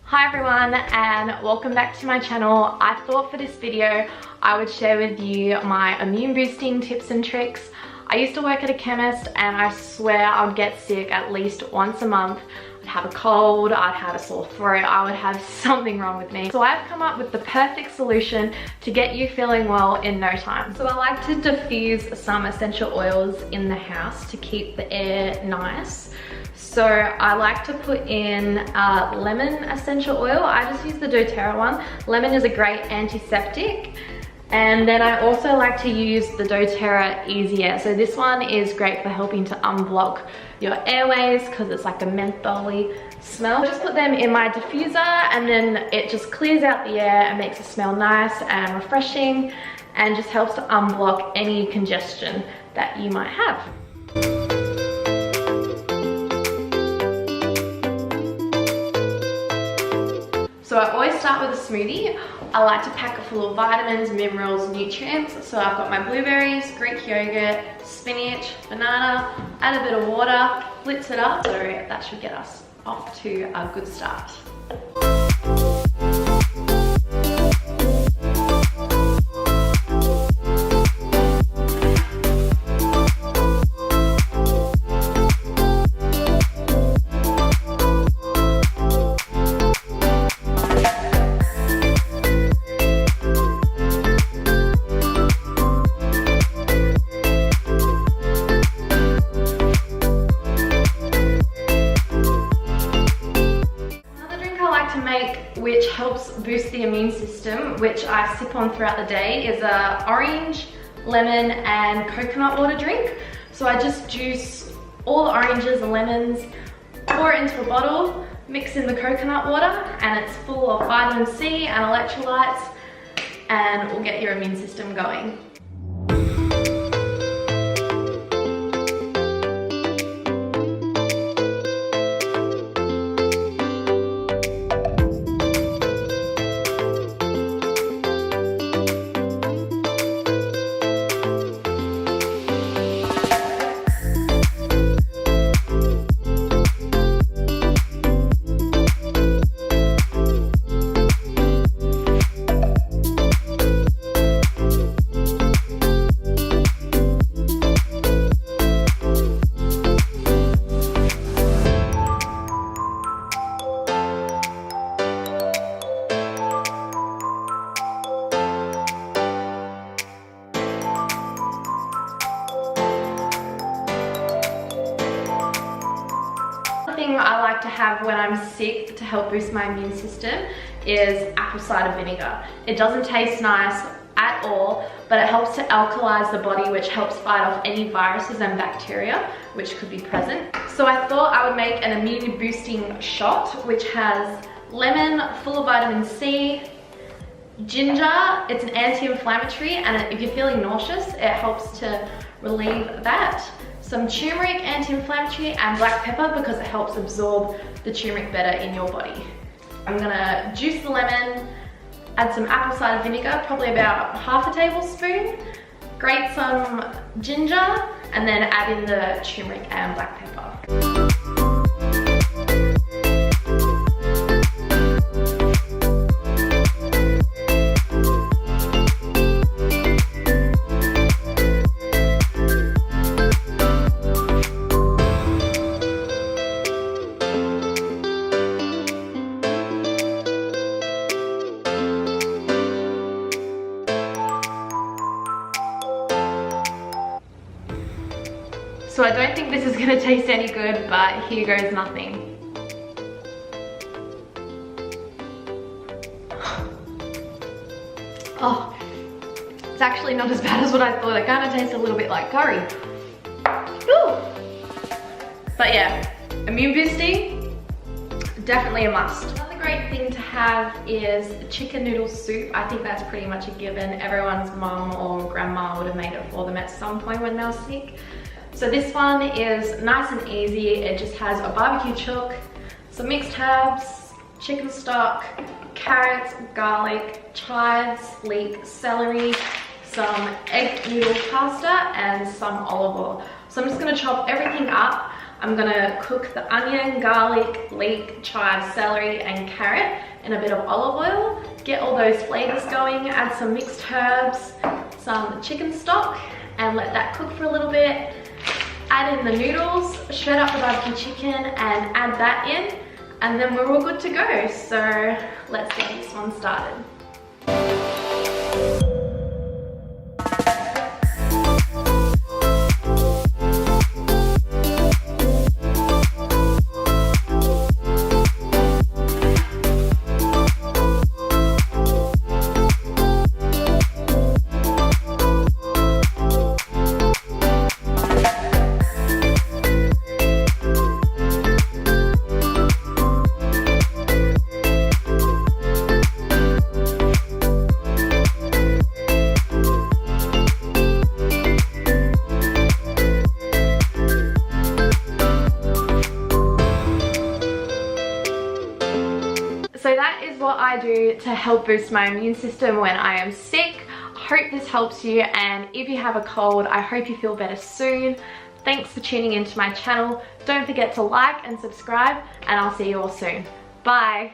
Hi everyone and welcome back to my channel. I thought for this video I would share with you my immune boosting tips and tricks. I used to work at a chemist and I swear I would get sick at least once a month. I'd have a cold, I'd have a sore throat, I would have something wrong with me. So I've come up with the perfect solution to get you feeling well in no time. So I like to diffuse some essential oils in the house to keep the air nice. So I like to put in lemon essential oil. I just use the doTERRA one. Lemon is a great antiseptic. And then I also like to use the doTERRA Easy Air. So this one is great for helping to unblock your airways because it's like a mentholy smell. I just put them in my diffuser and then it just clears out the air and makes it smell nice and refreshing and just helps to unblock any congestion that you might have. So I always start with a smoothie. I like to pack it full of vitamins, minerals, nutrients. So I've got my blueberries, Greek yogurt, spinach, banana, add a bit of water, blitz it up. So that should get us off to a good start. Which helps boost the immune system, which I sip on throughout the day, is a orange, lemon and coconut water drink. So I just juice all the oranges and lemons, pour it into a bottle, mix in the coconut water, and it's full of vitamin C and electrolytes, and will get your immune system going. I like to have when I'm sick to help boost my immune system is apple cider vinegar. It doesn't taste nice at all, but it helps to alkalize the body, which helps fight off any viruses and bacteria which could be present. So I thought I would make an immune boosting shot which has lemon full of vitamin C, ginger, it's an anti-inflammatory, and if you're feeling nauseous it helps to relieve that. Some turmeric, anti-inflammatory, and black pepper because it helps absorb the turmeric better in your body. I'm gonna juice the lemon, add some apple cider vinegar, probably about half a tablespoon, grate some ginger, and then add in the turmeric and black pepper. So I don't think this is gonna taste any good, but here goes nothing. Oh, it's actually not as bad as what I thought. It kind of tastes a little bit like curry. Ooh. But yeah, immune boosting, definitely a must. Another great thing to have is chicken noodle soup. I think that's pretty much a given. Everyone's mum or grandma would have made it for them at some point when they were sick. So this one is nice and easy. It just has a barbecue chook, some mixed herbs, chicken stock, carrots, garlic, chives, leek, celery, some egg noodle pasta, and some olive oil. So I'm just gonna chop everything up. I'm gonna cook the onion, garlic, leek, chive, celery, and carrot in a bit of olive oil. Get all those flavors going, add some mixed herbs, some chicken stock, and let that cook for a little bit. Add in the noodles, shred up the barbecue chicken, and add that in, and then we're all good to go. So let's get this one started. So that is what I do to help boost my immune system when I am sick. I hope this helps you, and if you have a cold, I hope you feel better soon. Thanks for tuning into my channel. Don't forget to like and subscribe, and I'll see you all soon. Bye.